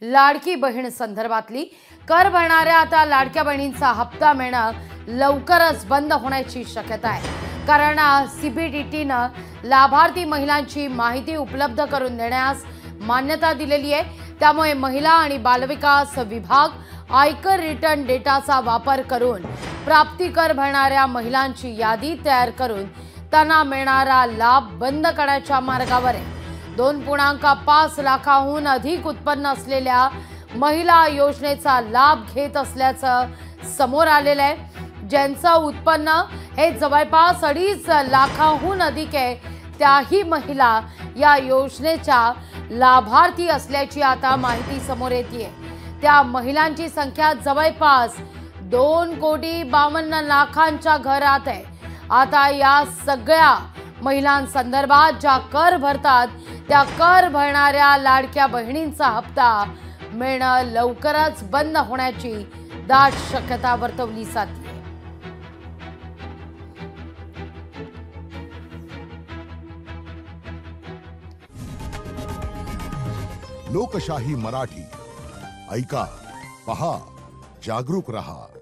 लाडकी बहीण संदर्भातली कर भरणाऱ्या आता लाडक्या बहिणींचा हप्ता मिळणं लवकरच बंद होण्याची शक्यता आहे। कारण सीबीडीटीनं लाभार्थी महिलांची माहिती उपलब्ध करून देण्यास मान्यता दिलेली आहे। त्यामुळे महिला आणि बालविकास विभाग आयकर रिटर्न डेटाचा वापर करून प्राप्ती कर भरणाऱ्या महिलांची यादी तयार करून त्यांना मिळणारा लाभ बंद करण्याच्या मार्गावर आहे। 2.5 लाखांहून अधिक उत्पन्न असलेल्या महिला योजनेचा लाभ घेत असल्याचं समोर आलेलं आहे। ज्यांचं उत्पन्न हे जवळपास 2.5 लाखांहून अधिक आहे त्याही महिला या योजनेच्या लाभार्थी असल्याची आता माहिती समोर येते। त्या महिलांची संख्या जवळपास 2,52,00,000च्या घरात आहे। आता या सगळ्या महिलांसंदर्भात ज्या कर भरतात त्या कर भरणाऱ्या लाडक्या बहिणींचा हप्ता मिळणं लवकरच बंद होण्याची दाट शक्यता वर्तवली जाते। लोकशाही मराठी ऐका, पहा, जागरूक रहा।